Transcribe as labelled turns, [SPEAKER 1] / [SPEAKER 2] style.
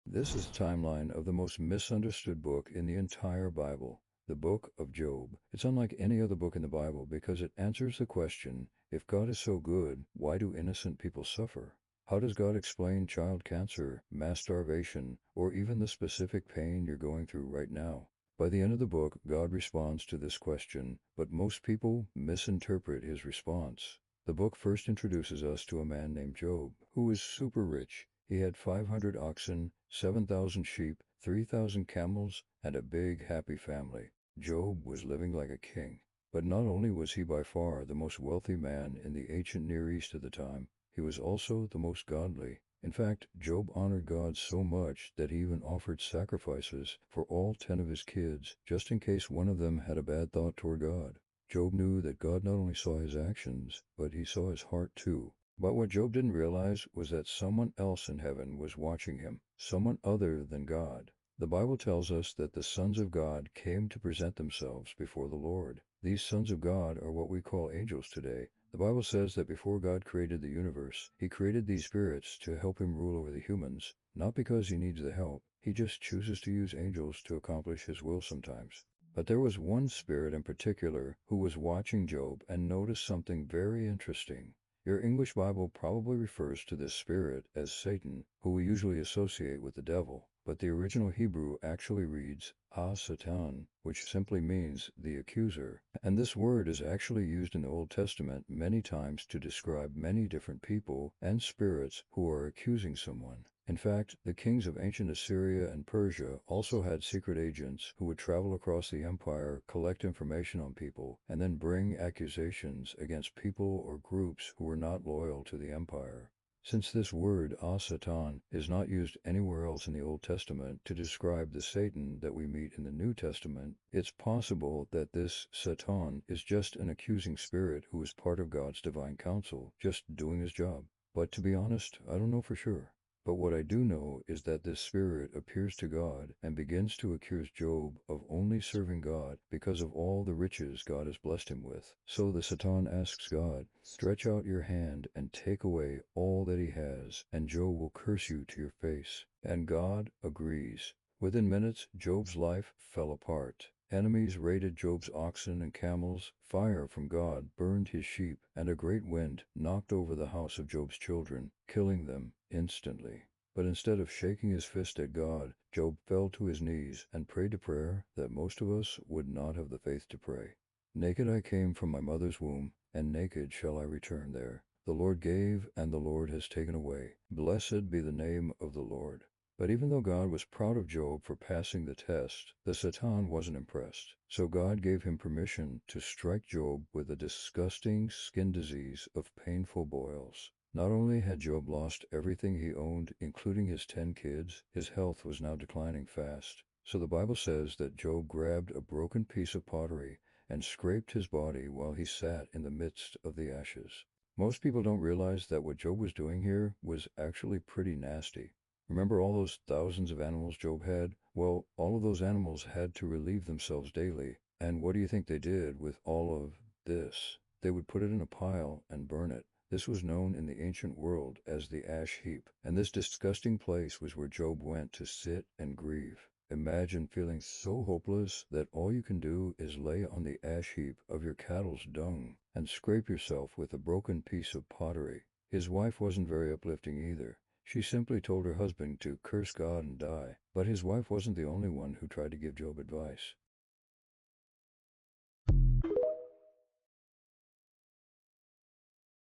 [SPEAKER 1] This is a timeline of the most misunderstood book in the entire Bible, the book of Job. It's unlike any other book in the Bible because it answers the question, if God is so good, why do innocent people suffer? How does God explain child cancer, mass starvation, or even the specific pain you're going through right now? By the end of the book, God responds to this question, but most people misinterpret his response. The book first introduces us to a man named Job, who was super rich. He had 500 oxen, 7,000 sheep, 3,000 camels, and a big happy family. Job was living like a king. But not only was he by far the most wealthy man in the ancient Near East at the time, he was also the most godly. In fact, Job honored God so much that he even offered sacrifices for all 10 of his kids, just in case one of them had a bad thought toward God. Job knew that God not only saw his actions, but he saw his heart too. But what Job didn't realize was that someone else in heaven was watching him, someone other than God. The Bible tells us that the sons of God came to present themselves before the Lord. These sons of God are what we call angels today. The Bible says that before God created the universe, he created these spirits to help him rule over the humans, not because he needs the help. He just chooses to use angels to accomplish his will sometimes. But there was one spirit in particular who was watching Job and noticed something very interesting. Your English Bible probably refers to this spirit as Satan, who we usually associate with the devil, but the original Hebrew actually reads Ha-Satan, which simply means the accuser. And this word is actually used in the Old Testament many times to describe many different people and spirits who are accusing someone. In fact, the kings of ancient Assyria and Persia also had secret agents who would travel across the empire, collect information on people, and then bring accusations against people or groups who were not loyal to the empire. Since this word, Satan, is not used anywhere else in the Old Testament to describe the Satan that we meet in the New Testament, it's possible that this Satan is just an accusing spirit who is part of God's divine counsel, just doing his job. But to be honest, I don't know for sure. But what I do know is that this spirit appears to God and begins to accuse Job of only serving God because of all the riches God has blessed him with. So the Satan asks God, "Stretch out your hand and take away all that he has, and Job will curse you to your face." And God agrees. Within minutes, Job's life fell apart. Enemies raided Job's oxen and camels, fire from God burned his sheep, and a great wind knocked over the house of Job's children, killing them instantly. But instead of shaking his fist at God, Job fell to his knees and prayed a prayer that most of us would not have the faith to pray. "Naked I came from my mother's womb, and naked shall I return there. The Lord gave, and the Lord has taken away. Blessed be the name of the Lord." But even though God was proud of Job for passing the test, the Satan wasn't impressed. So God gave him permission to strike Job with a disgusting skin disease of painful boils. Not only had Job lost everything he owned, including his 10 kids, his health was now declining fast. So the Bible says that Job grabbed a broken piece of pottery and scraped his body while he sat in the midst of the ashes. Most people don't realize that what Job was doing here was actually pretty nasty. Remember all those thousands of animals Job had? Well, all of those animals had to relieve themselves daily. And what do you think they did with all of this? They would put it in a pile and burn it. This was known in the ancient world as the ash heap, and this disgusting place was where Job went to sit and grieve. Imagine feeling so hopeless that all you can do is lay on the ash heap of your cattle's dung and scrape yourself with a broken piece of pottery. His wife wasn't very uplifting either. She simply told her husband to curse God and die. But his wife wasn't the only one who tried to give Job advice.